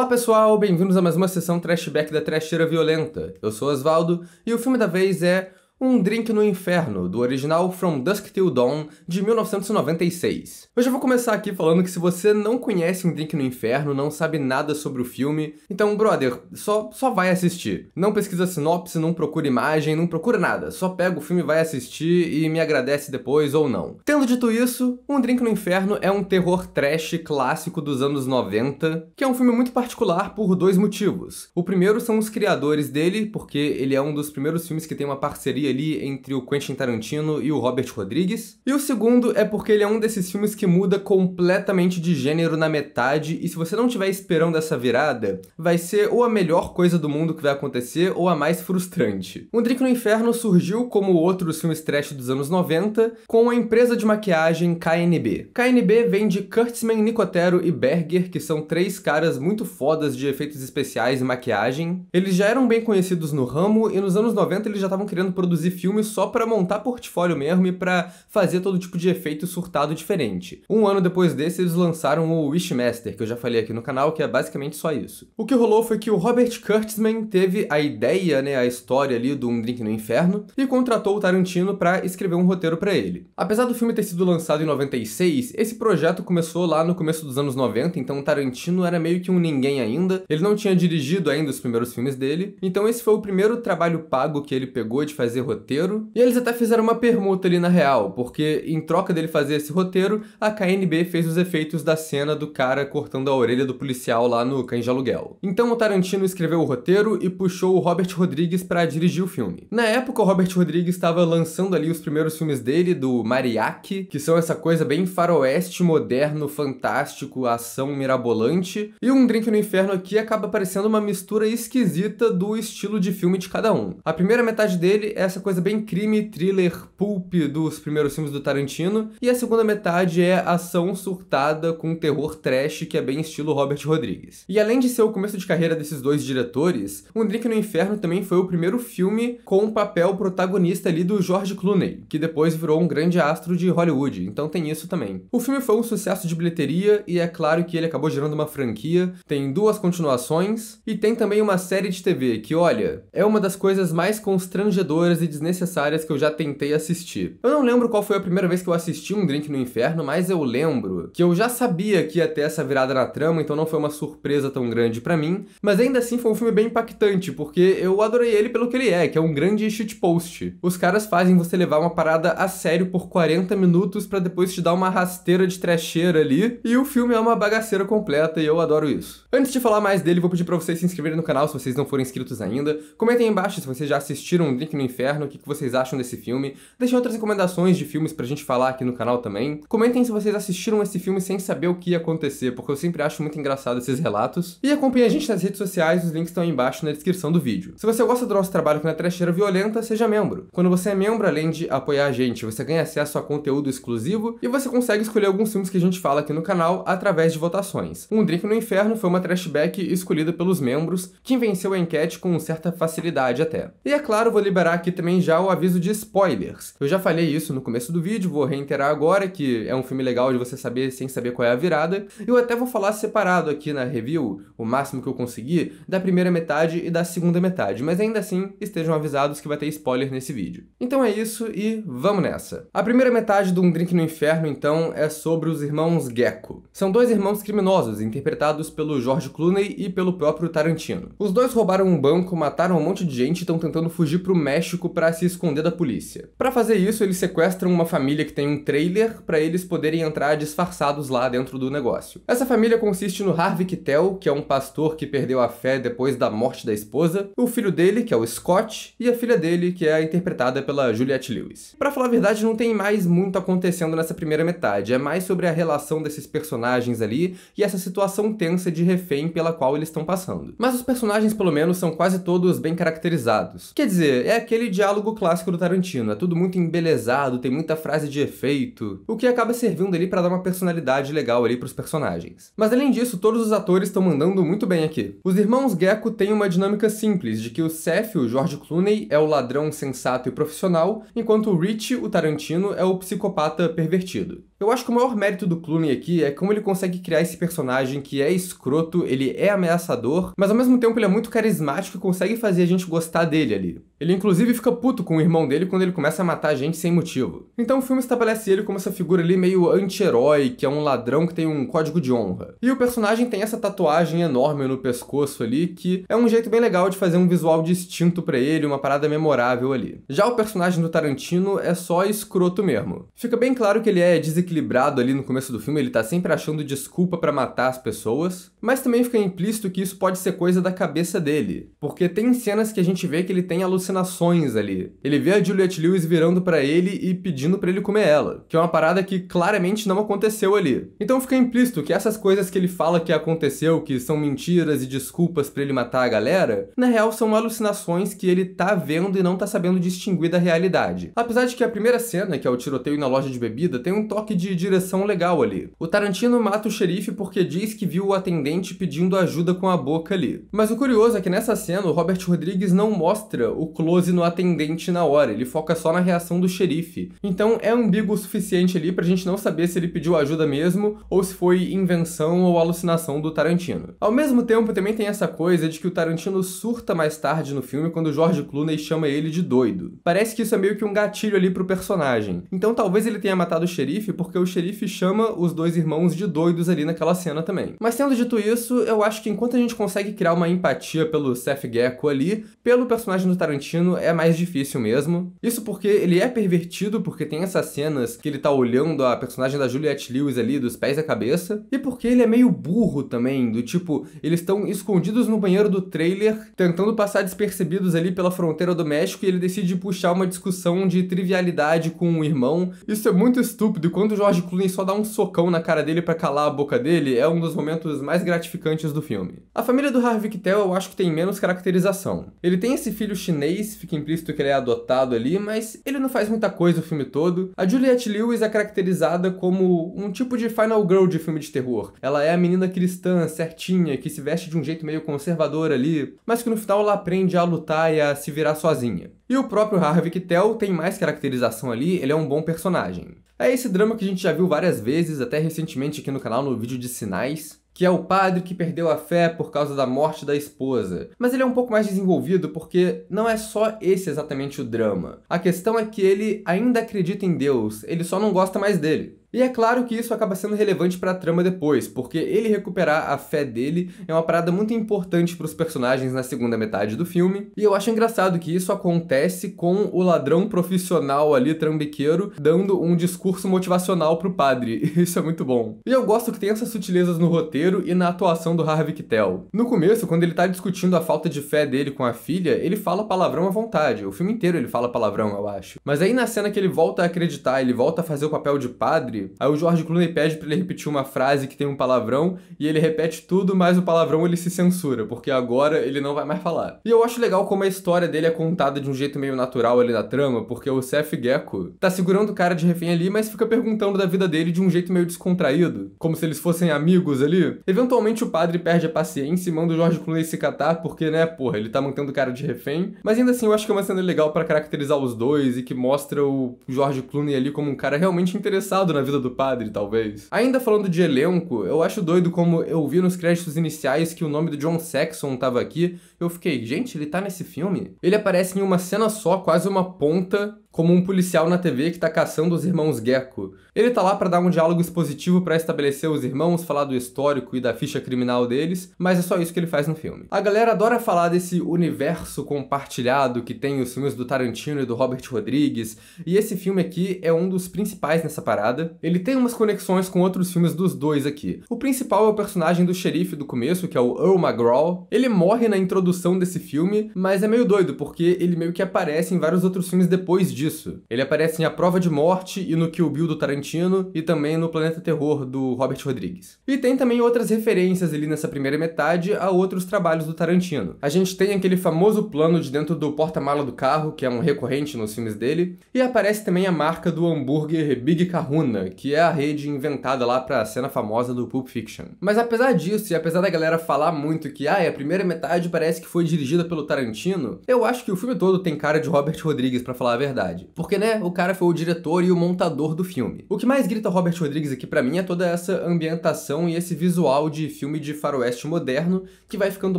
Olá pessoal, bem-vindos a mais uma sessão Trashback da Trasheira Violenta. Eu sou Osvaldo e o filme da vez é Um Drink no Inferno, do original From Dusk Till Dawn, de 1996. Eu já vou começar aqui falando que se você não conhece Um Drink no Inferno, não sabe nada sobre o filme, então, brother, só vai assistir. Não pesquisa sinopse, não procura imagem, não procura nada. Só pega o filme, vai assistir e me agradece depois ou não. Tendo dito isso, Um Drink no Inferno é um terror trash clássico dos anos 90, que é um filme muito particular por dois motivos. O primeiro são os criadores dele, porque ele é um dos primeiros filmes que tem uma parceria ali entre o Quentin Tarantino e o Robert Rodrigues. E o segundo é porque ele é um desses filmes que muda completamente de gênero na metade, e se você não estiver esperando essa virada, vai ser ou a melhor coisa do mundo que vai acontecer, ou a mais frustrante. Um Drink no Inferno surgiu, como outros filmes trash dos anos 90, com a empresa de maquiagem KNB. KNB vem de Kurtzman, Nicotero e Berger, que são três caras muito fodas de efeitos especiais e maquiagem. Eles já eram bem conhecidos no ramo, e nos anos 90 eles já estavam querendo produzir filmes só pra montar portfólio mesmo e pra fazer todo tipo de efeito surtado diferente. Um ano depois desse, eles lançaram o Wishmaster, que eu já falei aqui no canal, que é basicamente só isso. O que rolou foi que o Robert Kurtzman teve a ideia, a história ali do Um Drink no Inferno, e contratou o Tarantino pra escrever um roteiro pra ele. Apesar do filme ter sido lançado em 96, esse projeto começou lá no começo dos anos 90, então o Tarantino era meio que um ninguém ainda, ele não tinha dirigido ainda os primeiros filmes dele, então esse foi o primeiro trabalho pago que ele pegou de fazer roteiro, e eles até fizeram uma permuta ali na real, porque em troca dele fazer esse roteiro, a KNB fez os efeitos da cena do cara cortando a orelha do policial lá no Cães de Aluguel. Então o Tarantino escreveu o roteiro e puxou o Robert Rodrigues pra dirigir o filme. Na época, o Robert Rodrigues estava lançando ali os primeiros filmes dele, do Mariachi, que são essa coisa bem faroeste, moderno, fantástico, ação mirabolante, e Um Drink no Inferno aqui acaba parecendo uma mistura esquisita do estilo de filme de cada um. A primeira metade dele é essa coisa bem crime, thriller, pulp dos primeiros filmes do Tarantino, e a segunda metade é ação surtada com terror trash, que é bem estilo Robert Rodrigues. E além de ser o começo de carreira desses dois diretores, Um Drink no Inferno também foi o primeiro filme com o papel protagonista ali do George Clooney, que depois virou um grande astro de Hollywood, então tem isso também. O filme foi um sucesso de bilheteria, e é claro que ele acabou gerando uma franquia, tem duas continuações, e tem também uma série de TV que, olha, é uma das coisas mais constrangedoras e desnecessárias que eu já tentei assistir. Eu não lembro qual foi a primeira vez que eu assisti Um Drink no Inferno, mas eu lembro que eu já sabia que ia ter essa virada na trama, então não foi uma surpresa tão grande pra mim, mas ainda assim foi um filme bem impactante, porque eu adorei ele pelo que ele é, que é um grande shitpost. Os caras fazem você levar uma parada a sério por 40 minutos pra depois te dar uma rasteira de trecheira ali, e o filme é uma bagaceira completa e eu adoro isso. Antes de falar mais dele, vou pedir pra vocês se inscreverem no canal se vocês não forem inscritos ainda. Comentem aí embaixo se vocês já assistiram Um Drink no Inferno, o que vocês acham desse filme. Deixem outras recomendações de filmes pra gente falar aqui no canal também. Comentem se vocês assistiram esse filme sem saber o que ia acontecer, porque eu sempre acho muito engraçado esses relatos. E acompanhe a gente nas redes sociais, os links estão aí embaixo na descrição do vídeo. Se você gosta do nosso trabalho com a Trasheira Violenta, seja membro. Quando você é membro, além de apoiar a gente, você ganha acesso a conteúdo exclusivo e você consegue escolher alguns filmes que a gente fala aqui no canal através de votações. Um Drink no Inferno foi uma trashback escolhida pelos membros, que venceu a enquete com certa facilidade até. E é claro, vou liberar aqui também já o aviso de spoilers. Eu já falei isso no começo do vídeo, vou reiterar agora que é um filme legal de você saber sem saber qual é a virada. Eu até vou falar separado aqui na review, o máximo que eu conseguir, da primeira metade e da segunda metade, mas ainda assim estejam avisados que vai ter spoiler nesse vídeo. Então é isso e vamos nessa. A primeira metade do Um Drink no Inferno, então, é sobre os irmãos Gecko. São dois irmãos criminosos, interpretados pelo George Clooney e pelo próprio Tarantino. Os dois roubaram um banco, mataram um monte de gente e estão tentando fugir pro México para se esconder da polícia. Para fazer isso, eles sequestram uma família que tem um trailer para eles poderem entrar disfarçados lá dentro do negócio. Essa família consiste no Harvey Keitel, que é um pastor que perdeu a fé depois da morte da esposa, o filho dele, que é o Scott, e a filha dele, que é interpretada pela Juliette Lewis. Para falar a verdade, não tem mais muito acontecendo nessa primeira metade, é mais sobre a relação desses personagens ali e essa situação tensa de refém pela qual eles estão passando. Mas os personagens, pelo menos, são quase todos bem caracterizados. Quer dizer, é aquele de diálogo clássico do Tarantino, é tudo muito embelezado, tem muita frase de efeito, o que acaba servindo ali pra dar uma personalidade legal ali pros personagens. Mas além disso, todos os atores estão mandando muito bem aqui. Os irmãos Gecko têm uma dinâmica simples, de que o Seth, o George Clooney, é o ladrão sensato e profissional, enquanto o Rich, o Tarantino, é o psicopata pervertido. Eu acho que o maior mérito do Clooney aqui é como ele consegue criar esse personagem que é escroto, ele é ameaçador, mas ao mesmo tempo ele é muito carismático e consegue fazer a gente gostar dele ali. Ele inclusive fica puto com o irmão dele quando ele começa a matar gente sem motivo. Então o filme estabelece ele como essa figura ali meio anti-herói, que é um ladrão que tem um código de honra. E o personagem tem essa tatuagem enorme no pescoço ali, que é um jeito bem legal de fazer um visual distinto pra ele, uma parada memorável ali. Já o personagem do Tarantino é só escroto mesmo. Fica bem claro que ele é desequilibrado ali no começo do filme, ele tá sempre achando desculpa pra matar as pessoas, mas também fica implícito que isso pode ser coisa da cabeça dele, porque tem cenas que a gente vê que ele tem alucinações ali. Ele vê a Juliette Lewis virando pra ele e pedindo pra ele comer ela, que é uma parada que claramente não aconteceu ali. Então fica implícito que essas coisas que ele fala que aconteceu, que são mentiras e desculpas pra ele matar a galera, na real são alucinações que ele tá vendo e não tá sabendo distinguir da realidade. Apesar de que a primeira cena, que é o tiroteio na loja de bebida, tem um toque de direção legal ali. O Tarantino mata o xerife porque diz que viu o atendente pedindo ajuda com a boca ali. Mas o curioso é que nessa cena o Robert Rodrigues não mostra o close no atendente na hora, ele foca só na reação do xerife. Então é ambíguo o suficiente ali pra gente não saber se ele pediu ajuda mesmo ou se foi invenção ou alucinação do Tarantino. Ao mesmo tempo também tem essa coisa de que o Tarantino surta mais tarde no filme quando o George Clooney chama ele de doido. Parece que isso é meio que um gatilho ali pro personagem. Então talvez ele tenha matado o xerife porque o xerife chama os dois irmãos de doidos ali naquela cena também. Mas tendo dito isso, eu acho que enquanto a gente consegue criar uma empatia pelo Seth Gecko ali, pelo personagem do Tarantino é mais difícil mesmo. Isso porque ele é pervertido, porque tem essas cenas que ele tá olhando a personagem da Juliette Lewis ali dos pés à cabeça, e porque ele é meio burro também, do tipo, eles estão escondidos no banheiro do trailer, tentando passar despercebidos ali pela fronteira do México, e ele decide puxar uma discussão de trivialidade com o irmão. Isso é muito estúpido, e quando o George Clooney só dá um socão na cara dele pra calar a boca dele, é um dos momentos mais gratificantes do filme. A família do Harvey Keitel eu acho que tem menos caracterização. Ele tem esse filho chinês, fica implícito que ele é adotado ali, mas ele não faz muita coisa o filme todo. A Juliette Lewis é caracterizada como um tipo de final girl de filme de terror. Ela é a menina cristã, certinha, que se veste de um jeito meio conservador ali, mas que no final ela aprende a lutar e a se virar sozinha. E o próprio Harvey Keitel tem mais caracterização ali, ele é um bom personagem. É esse drama que a gente já viu várias vezes, até recentemente aqui no canal no vídeo de Sinais, que é o padre que perdeu a fé por causa da morte da esposa. Mas ele é um pouco mais desenvolvido porque não é só esse exatamente o drama. A questão é que ele ainda acredita em Deus, ele só não gosta mais dele. E é claro que isso acaba sendo relevante pra trama depois, porque ele recuperar a fé dele é uma parada muito importante pros personagens na segunda metade do filme, e eu acho engraçado que isso acontece com o ladrão profissional ali, trambiqueiro, dando um discurso motivacional pro padre. Isso é muito bom. E eu gosto que tem essas sutilezas no roteiro e na atuação do Harvey Keitel. No começo, quando ele tá discutindo a falta de fé dele com a filha, ele fala palavrão à vontade. O filme inteiro ele fala palavrão, eu acho. Mas aí na cena que ele volta a acreditar, ele volta a fazer o papel de padre, aí o George Clooney pede pra ele repetir uma frase que tem um palavrão, e ele repete tudo, mas o palavrão ele se censura, porque agora ele não vai mais falar. E eu acho legal como a história dele é contada de um jeito meio natural ali na trama, porque o Seth Gecko tá segurando o cara de refém ali, mas fica perguntando da vida dele de um jeito meio descontraído, como se eles fossem amigos ali. Eventualmente o padre perde a paciência e manda o George Clooney se catar, porque, né, porra, ele tá mantendo o cara de refém. Mas ainda assim eu acho que é uma cena legal pra caracterizar os dois e que mostra o George Clooney ali como um cara realmente interessado na vida do padre, talvez. Ainda falando de elenco, eu acho doido como eu vi nos créditos iniciais que o nome do John Saxon tava aqui. Eu fiquei, gente, ele tá nesse filme? Ele aparece em uma cena só, quase uma ponta, como um policial na TV que tá caçando os irmãos Gecko. Ele tá lá pra dar um diálogo expositivo pra estabelecer os irmãos, falar do histórico e da ficha criminal deles, mas é só isso que ele faz no filme. A galera adora falar desse universo compartilhado que tem os filmes do Tarantino e do Robert Rodrigues, e esse filme aqui é um dos principais nessa parada. Ele tem umas conexões com outros filmes dos dois aqui. O principal é o personagem do xerife do começo, que é o Earl McGraw. Ele morre na introdução desse filme, mas é meio doido, porque ele meio que aparece em vários outros filmes depois disso. Ele aparece em A Prova de Morte e no Kill Bill do Tarantino, e também no Planeta Terror do Robert Rodrigues. E tem também outras referências ali nessa primeira metade a outros trabalhos do Tarantino. A gente tem aquele famoso plano de dentro do porta-mala do carro, que é um recorrente nos filmes dele, e aparece também a marca do hambúrguer Big Kahuna, que é a rede inventada lá pra cena famosa do Pulp Fiction. Mas apesar disso, e apesar da galera falar muito que a primeira metade parece que foi dirigida pelo Tarantino, eu acho que o filme todo tem cara de Robert Rodrigues, pra falar a verdade. Porque, né, o cara foi o diretor e o montador do filme. O que mais grita Robert Rodrigues aqui pra mim é toda essa ambientação e esse visual de filme de faroeste moderno que vai ficando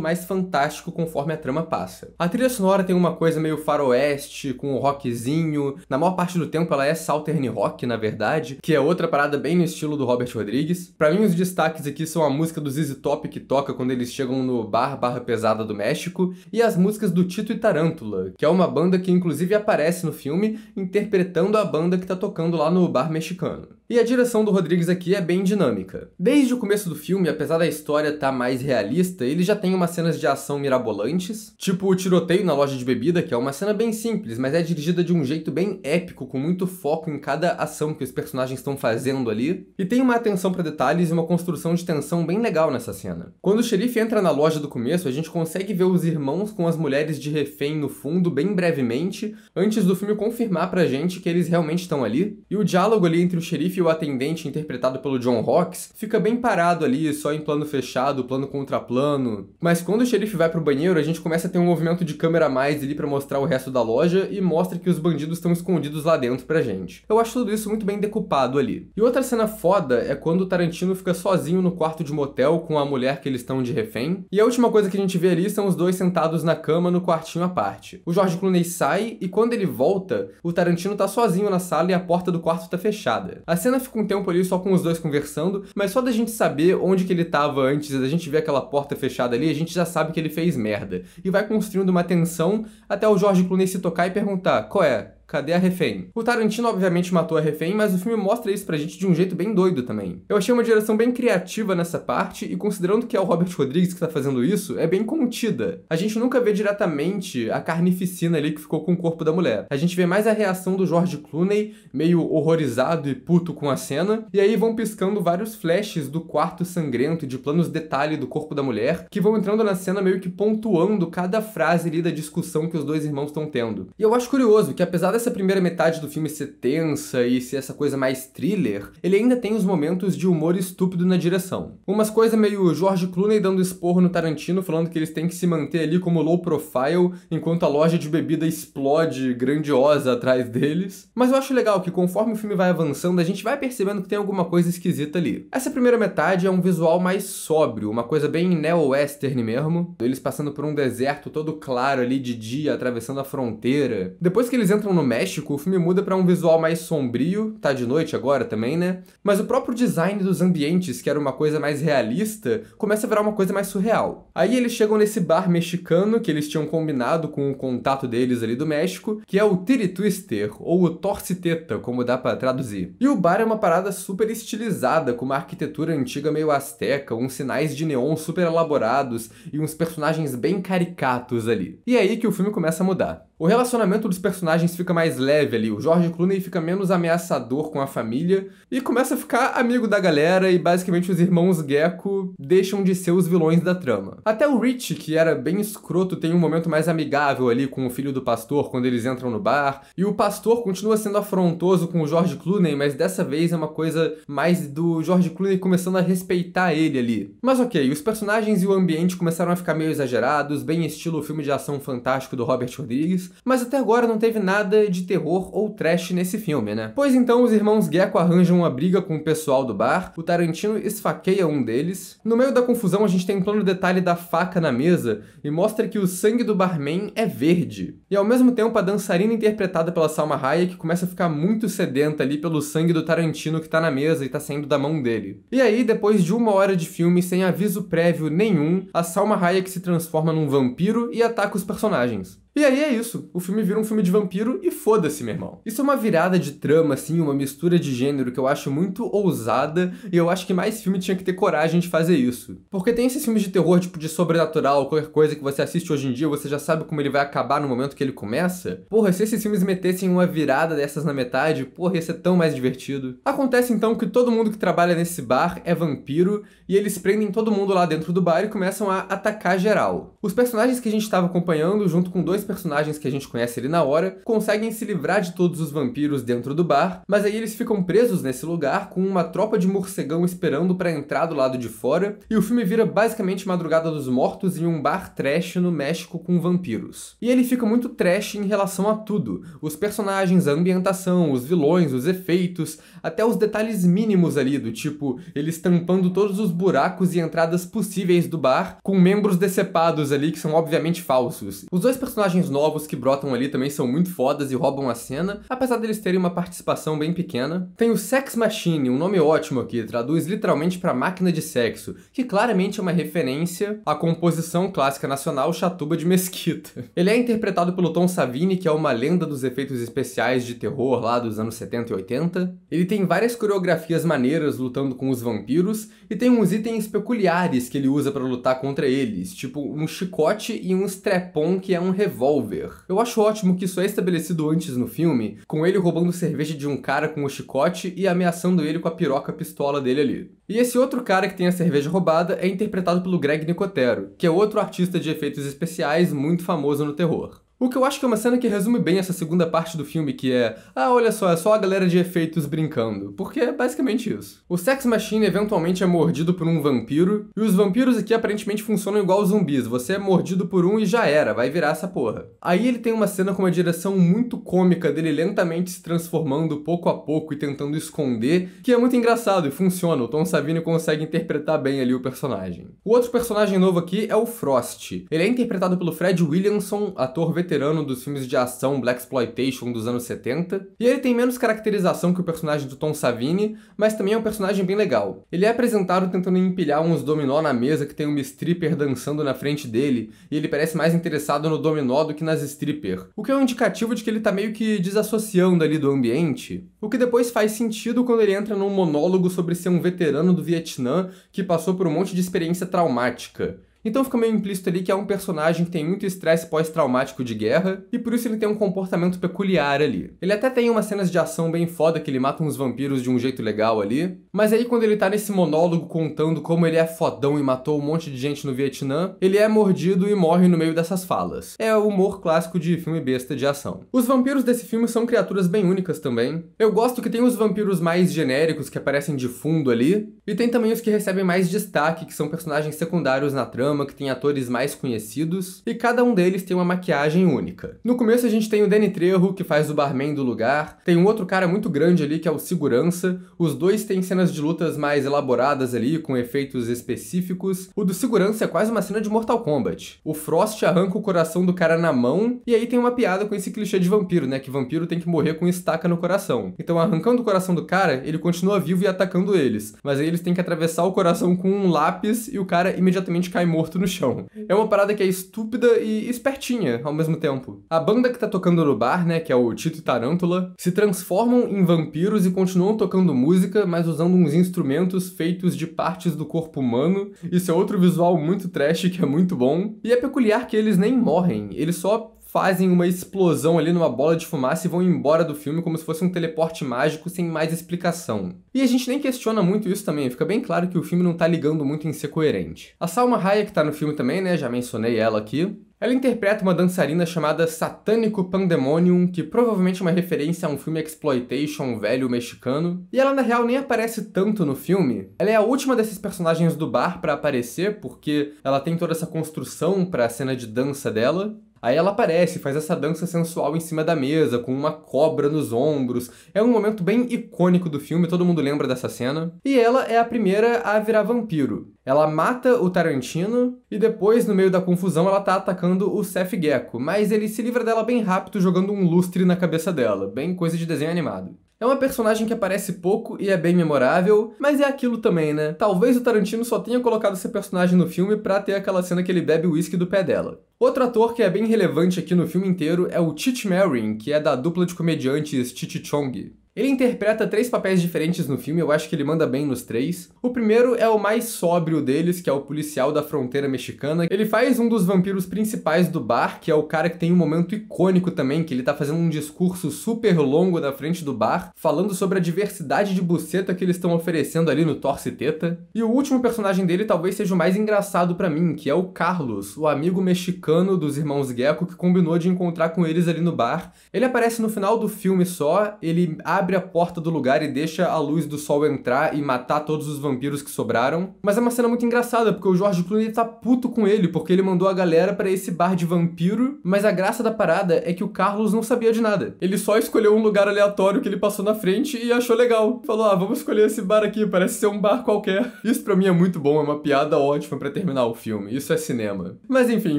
mais fantástico conforme a trama passa. A trilha sonora tem uma coisa meio faroeste, com o rockzinho. Na maior parte do tempo ela é Southern Rock, na verdade, que é outra parada bem no estilo do Robert Rodrigues. Pra mim, os destaques aqui são a música do ZZ Top, que toca quando eles chegam no bar Barra Pesada do México, e as músicas do Tito e Tarântula, que é uma banda que inclusive aparece no filme, interpretando a banda que tá tocando lá no bar mexicano. E a direção do Rodrigues aqui é bem dinâmica. Desde o começo do filme, apesar da história estar mais realista, ele já tem umas cenas de ação mirabolantes, tipo o tiroteio na loja de bebida, que é uma cena bem simples, mas é dirigida de um jeito bem épico, com muito foco em cada ação que os personagens estão fazendo ali. E tem uma atenção para detalhes e uma construção de tensão bem legal nessa cena. Quando o xerife entra na loja do começo, a gente consegue ver os irmãos com as mulheres de refém no fundo bem brevemente, antes do filme confirmar pra gente que eles realmente estão ali. E o diálogo ali entre o xerife e o atendente, interpretado pelo John Hawkes, fica bem parado ali, só em plano fechado, plano contra plano. Mas quando o xerife vai pro banheiro, a gente começa a ter um movimento de câmera a mais ali pra mostrar o resto da loja e mostra que os bandidos estão escondidos lá dentro pra gente. Eu acho tudo isso muito bem decupado ali. E outra cena foda é quando o Tarantino fica sozinho no quarto de motel com a mulher que eles estão de refém. E a última coisa que a gente vê ali são os dois sentados na cama no quartinho à parte. O George Clooney sai e quando ele volta, o Tarantino tá sozinho na sala e a porta do quarto tá fechada. A cena fica um tempo ali só com os dois conversando, mas só da gente saber onde que ele tava antes e da gente ver aquela porta fechada ali, a gente já sabe que ele fez merda. E vai construindo uma tensão até o George Clooney se tocar e perguntar: qual é? Cadê a refém? O Tarantino obviamente matou a refém, mas o filme mostra isso pra gente de um jeito bem doido também. Eu achei uma direção bem criativa nessa parte e considerando que é o Robert Rodrigues que tá fazendo isso, é bem contida. A gente nunca vê diretamente a carnificina ali que ficou com o corpo da mulher. A gente vê mais a reação do George Clooney, meio horrorizado e puto com a cena, e aí vão piscando vários flashes do quarto sangrento e de planos detalhe do corpo da mulher, que vão entrando na cena meio que pontuando cada frase ali da discussão que os dois irmãos estão tendo. E eu acho curioso que apesar dessa primeira metade do filme ser tensa e ser essa coisa mais thriller, ele ainda tem os momentos de humor estúpido na direção. Umas coisas meio George Clooney dando esporro no Tarantino, falando que eles têm que se manter ali como low profile, enquanto a loja de bebida explode grandiosa atrás deles. Mas eu acho legal que conforme o filme vai avançando, a gente vai percebendo que tem alguma coisa esquisita ali. Essa primeira metade é um visual mais sóbrio, uma coisa bem neo-western mesmo, eles passando por um deserto todo claro ali de dia, atravessando a fronteira. Depois que eles entram no México, o filme muda para um visual mais sombrio, tá de noite agora também, né? Mas o próprio design dos ambientes, que era uma coisa mais realista, começa a virar uma coisa mais surreal. Aí eles chegam nesse bar mexicano que eles tinham combinado com o contato deles ali do México, que é o Titty Twister, ou o Torce-Teta, como dá pra traduzir. E o bar é uma parada super estilizada, com uma arquitetura antiga meio asteca, uns sinais de neon super elaborados e uns personagens bem caricatos ali. E é aí que o filme começa a mudar. O relacionamento dos personagens fica mais leve ali, o George Clooney fica menos ameaçador com a família e começa a ficar amigo da galera e basicamente os irmãos Gecko deixam de ser os vilões da trama. Até o Rich, que era bem escroto, tem um momento mais amigável ali com o filho do pastor quando eles entram no bar, e o pastor continua sendo afrontoso com o George Clooney, mas dessa vez é uma coisa mais do George Clooney começando a respeitar ele ali. Mas ok, os personagens e o ambiente começaram a ficar meio exagerados, bem estilo filme de ação fantástico do Robert Rodrigues, mas até agora não teve nada de terror ou trash nesse filme, né? Pois então os irmãos Gecko arranjam uma briga com o pessoal do bar, o Tarantino esfaqueia um deles. No meio da confusão a gente tem um plano detalhe da faca na mesa e mostra que o sangue do barman é verde. E ao mesmo tempo a dançarina interpretada pela Salma Hayek começa a ficar muito sedenta ali pelo sangue do Tarantino que tá na mesa e tá saindo da mão dele. E aí, depois de 1 hora de filme sem aviso prévio nenhum, a Salma Hayek se transforma num vampiro e ataca os personagens. E aí é isso, o filme vira um filme de vampiro e foda-se, meu irmão. Isso é uma virada de trama, assim, uma mistura de gênero que eu acho muito ousada e eu acho que mais filme tinha que ter coragem de fazer isso. Porque tem esses filmes de terror, tipo de sobrenatural, qualquer coisa que você assiste hoje em dia, você já sabe como ele vai acabar no momento que ele começa. Porra, se esses filmes metessem uma virada dessas na metade, porra, ia ser tão mais divertido. Acontece então que todo mundo que trabalha nesse bar é vampiro e eles prendem todo mundo lá dentro do bar e começam a atacar geral. Os personagens que a gente estava acompanhando, junto com dois personagens que a gente conhece ali na hora, conseguem se livrar de todos os vampiros dentro do bar, mas aí eles ficam presos nesse lugar com uma tropa de morcegão esperando para entrar do lado de fora, e o filme vira basicamente Madrugada dos Mortos em um bar trash no México com vampiros. E ele fica muito trash em relação a tudo. Os personagens, a ambientação, os vilões, os efeitos, até os detalhes mínimos ali, do tipo, eles tampando todos os buracos e entradas possíveis do bar, com membros decepados ali que são obviamente falsos. Os dois personagens novos que brotam ali também são muito fodas e roubam a cena, apesar deles terem uma participação bem pequena. Tem o Sex Machine, um nome ótimo aqui, traduz literalmente pra máquina de sexo, que claramente é uma referência à composição clássica nacional Chatuba de Mesquita. Ele é interpretado pelo Tom Savini, que é uma lenda dos efeitos especiais de terror lá dos anos 70 e 80. Ele tem várias coreografias maneiras lutando com os vampiros, e tem uns itens peculiares que ele usa pra lutar contra eles, tipo um chicote e um strap-on que é um revólver. Eu acho ótimo que isso é estabelecido antes no filme, com ele roubando cerveja de um cara com o chicote e ameaçando ele com a piroca pistola dele ali. E esse outro cara que tem a cerveja roubada é interpretado pelo Greg Nicotero, que é outro artista de efeitos especiais muito famoso no terror. O que eu acho que é uma cena que resume bem essa segunda parte do filme, que é olha só, é só a galera de efeitos brincando, porque é basicamente isso. O Sex Machine eventualmente é mordido por um vampiro, e os vampiros aqui aparentemente funcionam igual zumbis, você é mordido por um e já era, vai virar essa porra. Aí ele tem uma cena com uma direção muito cômica dele lentamente se transformando pouco a pouco e tentando esconder, que é muito engraçado e funciona, o Tom Savini consegue interpretar bem ali o personagem. O outro personagem novo aqui é o Frost. Ele é interpretado pelo Fred Williamson, ator veterano dos filmes de ação Blaxploitation dos anos 70, e ele tem menos caracterização que o personagem do Tom Savini, mas também é um personagem bem legal. Ele é apresentado tentando empilhar uns dominó na mesa que tem uma stripper dançando na frente dele, e ele parece mais interessado no dominó do que nas stripper, o que é um indicativo de que ele tá meio que desassociando ali do ambiente, o que depois faz sentido quando ele entra num monólogo sobre ser um veterano do Vietnã que passou por um monte de experiência traumática. Então fica meio implícito ali que é um personagem que tem muito estresse pós-traumático de guerra, e por isso ele tem um comportamento peculiar ali. Ele até tem umas cenas de ação bem foda, que ele mata uns vampiros de um jeito legal ali, mas aí quando ele tá nesse monólogo contando como ele é fodão e matou um monte de gente no Vietnã, ele é mordido e morre no meio dessas falas. É o humor clássico de filme besta de ação. Os vampiros desse filme são criaturas bem únicas também. Eu gosto que tem os vampiros mais genéricos que aparecem de fundo ali, e tem também os que recebem mais destaque, que são personagens secundários na trama, que tem atores mais conhecidos, e cada um deles tem uma maquiagem única. No começo a gente tem o Danny Trejo, que faz o barman do lugar, tem um outro cara muito grande ali que é o segurança, os dois têm cenas de lutas mais elaboradas ali, com efeitos específicos. O do segurança é quase uma cena de Mortal Kombat. O Frost arranca o coração do cara na mão, e aí tem uma piada com esse clichê de vampiro, né, que vampiro tem que morrer com estaca no coração. Então arrancando o coração do cara, ele continua vivo e atacando eles, mas aí eles têm que atravessar o coração com um lápis e o cara imediatamente cai morto no chão. É uma parada que é estúpida e espertinha ao mesmo tempo. A banda que tá tocando no bar, né, que é o Tito e Tarântula, se transformam em vampiros e continuam tocando música, mas usando uns instrumentos feitos de partes do corpo humano. Isso é outro visual muito trash que é muito bom. E é peculiar que eles nem morrem, eles só fazem uma explosão ali numa bola de fumaça e vão embora do filme como se fosse um teleporte mágico sem mais explicação. E a gente nem questiona muito isso também, fica bem claro que o filme não tá ligando muito em ser coerente. A Salma Hayek tá no filme também, né, já mencionei ela aqui. Ela interpreta uma dançarina chamada Satânico Pandemonium, que provavelmente é uma referência a um filme exploitation velho mexicano. E ela, na real, nem aparece tanto no filme. Ela é a última desses personagens do bar pra aparecer, porque ela tem toda essa construção pra cena de dança dela. Aí ela aparece, faz essa dança sensual em cima da mesa, com uma cobra nos ombros. É um momento bem icônico do filme, todo mundo lembra dessa cena. E ela é a primeira a virar vampiro. Ela mata o Tarantino e depois, no meio da confusão, ela tá atacando o Seth Gecko, mas ele se livra dela bem rápido jogando um lustre na cabeça dela, bem coisa de desenho animado. É uma personagem que aparece pouco e é bem memorável, mas é aquilo também, né? Talvez o Tarantino só tenha colocado esse personagem no filme pra ter aquela cena que ele bebe o uísque do pé dela. Outro ator que é bem relevante aqui no filme inteiro é o Cheech Marin, que é da dupla de comediantes Cheech e Chong. Ele interpreta 3 papéis diferentes no filme, eu acho que ele manda bem nos 3. O primeiro é o mais sóbrio deles, que é o policial da fronteira mexicana. Ele faz um dos vampiros principais do bar, que é o cara que tem um momento icônico também, que ele tá fazendo um discurso super longo na frente do bar, falando sobre a diversidade de buceta que eles estão oferecendo ali no Torce Teta. E o último personagem dele talvez seja o mais engraçado pra mim, que é o Carlos, o amigo mexicano dos irmãos Gecko, que combinou de encontrar com eles ali no bar. Ele aparece no final do filme só, ele abre a porta do lugar e deixa a luz do sol entrar e matar todos os vampiros que sobraram. Mas é uma cena muito engraçada, porque o George Clooney tá puto com ele, porque ele mandou a galera pra esse bar de vampiro, mas a graça da parada é que o Carlos não sabia de nada. Ele só escolheu um lugar aleatório que ele passou na frente e achou legal. Falou, vamos escolher esse bar aqui, parece ser um bar qualquer. Isso pra mim é muito bom, é uma piada ótima pra terminar o filme. Isso é cinema. Mas enfim,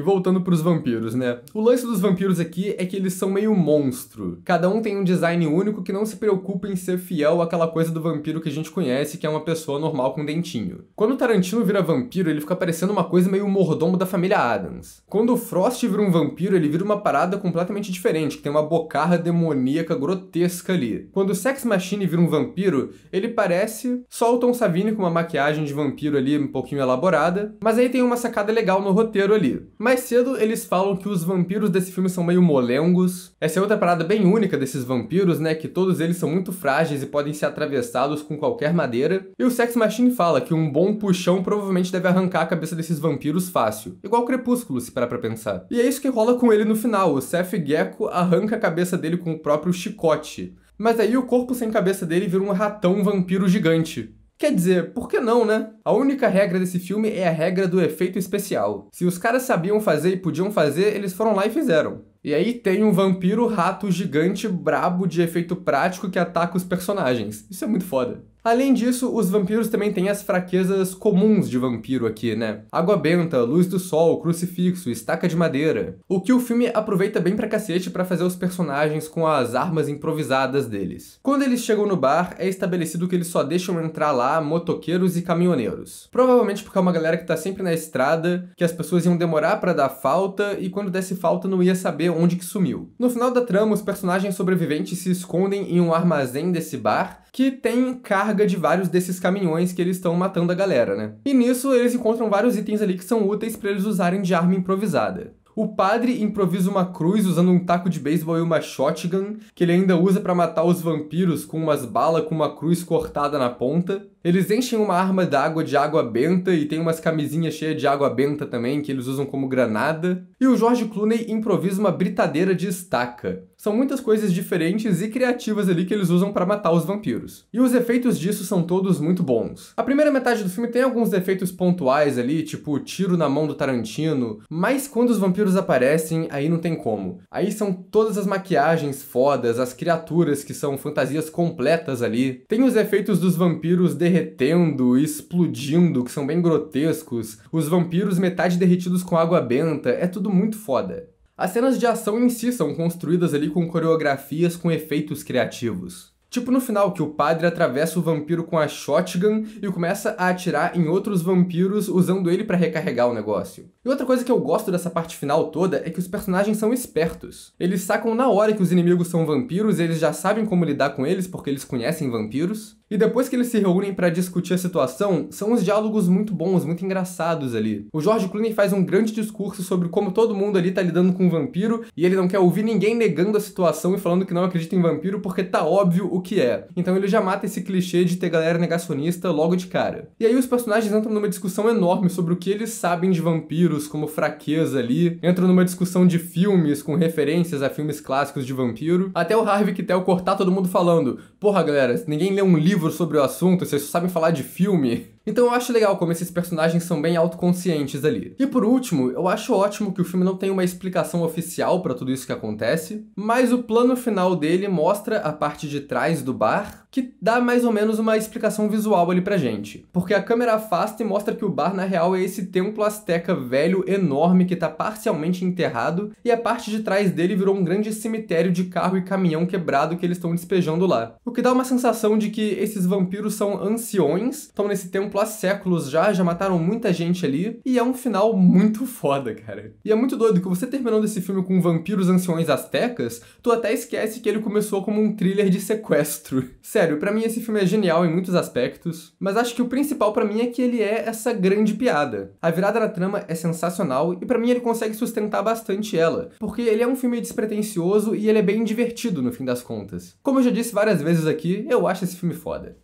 voltando pros vampiros, né? O lance dos vampiros aqui é que eles são meio monstro. Cada um tem um design único que não se preocupa em ser fiel àquela coisa do vampiro que a gente conhece, que é uma pessoa normal com dentinho. Quando o Tarantino vira vampiro, ele fica parecendo uma coisa meio mordomo da família Addams. Quando o Frost vira um vampiro, ele vira uma parada completamente diferente, que tem uma bocarra demoníaca grotesca ali. Quando o Sex Machine vira um vampiro, ele parece só o Tom Savini com uma maquiagem de vampiro ali um pouquinho elaborada, mas aí tem uma sacada legal no roteiro ali. Mais cedo, eles falam que os vampiros desse filme são meio molengos. Essa é outra parada bem única desses vampiros, né, que todos eles são muito frágeis e podem ser atravessados com qualquer madeira. E o Sex Machine fala que um bom puxão provavelmente deve arrancar a cabeça desses vampiros fácil. Igual o Crepúsculo, se parar pra pensar. E é isso que rola com ele no final. O Seth Gecko arranca a cabeça dele com o próprio chicote. Mas aí o corpo sem cabeça dele vira um ratão vampiro gigante. Quer dizer, por que não, né? A única regra desse filme é a regra do efeito especial. Se os caras sabiam fazer e podiam fazer, eles foram lá e fizeram. E aí tem um vampiro rato gigante brabo de efeito prático que ataca os personagens. Isso é muito foda. Além disso, os vampiros também têm as fraquezas comuns de vampiro aqui, né? Água benta, luz do sol, crucifixo, estaca de madeira. O que o filme aproveita bem pra cacete pra fazer os personagens com as armas improvisadas deles. Quando eles chegam no bar, é estabelecido que eles só deixam entrar lá motoqueiros e caminhoneiros. Provavelmente porque é uma galera que tá sempre na estrada, que as pessoas iam demorar pra dar falta e quando desse falta não ia saber onde que sumiu. No final da trama, os personagens sobreviventes se escondem em um armazém desse bar que tem carga de vários desses caminhões que eles estão matando a galera, né? E nisso eles encontram vários itens ali que são úteis para eles usarem de arma improvisada. O padre improvisa uma cruz usando um taco de beisebol e uma shotgun, que ele ainda usa para matar os vampiros com umas balas com uma cruz cortada na ponta. Eles enchem uma arma d'água de água benta e tem umas camisinhas cheias de água benta também, que eles usam como granada. E o George Clooney improvisa uma britadeira de estaca. São muitas coisas diferentes e criativas ali que eles usam para matar os vampiros. E os efeitos disso são todos muito bons. A primeira metade do filme tem alguns efeitos pontuais ali, tipo tiro na mão do Tarantino, mas quando os vampiros aparecem, aí não tem como. Aí são todas as maquiagens fodas, as criaturas que são fantasias completas ali. Tem os efeitos dos vampiros derretendo e explodindo, que são bem grotescos. Os vampiros metade derretidos com água benta, é tudo muito foda. As cenas de ação em si são construídas ali com coreografias com efeitos criativos. Tipo no final, que o padre atravessa o vampiro com a shotgun e começa a atirar em outros vampiros usando ele pra recarregar o negócio. E outra coisa que eu gosto dessa parte final toda é que os personagens são espertos. Eles sacam na hora que os inimigos são vampiros, eles já sabem como lidar com eles porque eles conhecem vampiros. E depois que eles se reúnem pra discutir a situação, são uns diálogos muito bons, muito engraçados ali. O George Clooney faz um grande discurso sobre como todo mundo ali tá lidando com um vampiro e ele não quer ouvir ninguém negando a situação e falando que não acredita em vampiro porque tá óbvio o que é. Então ele já mata esse clichê de ter galera negacionista logo de cara. E aí os personagens entram numa discussão enorme sobre o que eles sabem de vampiros como fraqueza ali, entram numa discussão de filmes com referências a filmes clássicos de vampiro, até o Harvey Keitel cortar todo mundo falando: porra galera, ninguém lê um livro sobre o assunto, vocês só sabem falar de filme. Então eu acho legal como esses personagens são bem autoconscientes ali. E por último, eu acho ótimo que o filme não tem uma explicação oficial pra tudo isso que acontece, mas o plano final dele mostra a parte de trás do bar, que dá mais ou menos uma explicação visual ali pra gente. Porque a câmera afasta e mostra que o bar na real é esse templo asteca velho enorme que tá parcialmente enterrado, e a parte de trás dele virou um grande cemitério de carro e caminhão quebrado que eles estão despejando lá. o que dá uma sensação de que esses vampiros são anciões, estão nesse templo há séculos já mataram muita gente ali, e é um final muito foda, cara. E é muito doido que você terminando esse filme com vampiros anciões astecas, tu até esquece que ele começou como um thriller de sequestro. Sério, pra mim esse filme é genial em muitos aspectos, mas acho que o principal pra mim é que ele é essa grande piada. A virada na trama é sensacional e pra mim ele consegue sustentar bastante ela, porque ele é um filme despretensioso e ele é bem divertido no fim das contas. Como eu já disse várias vezes aqui, eu acho esse filme foda.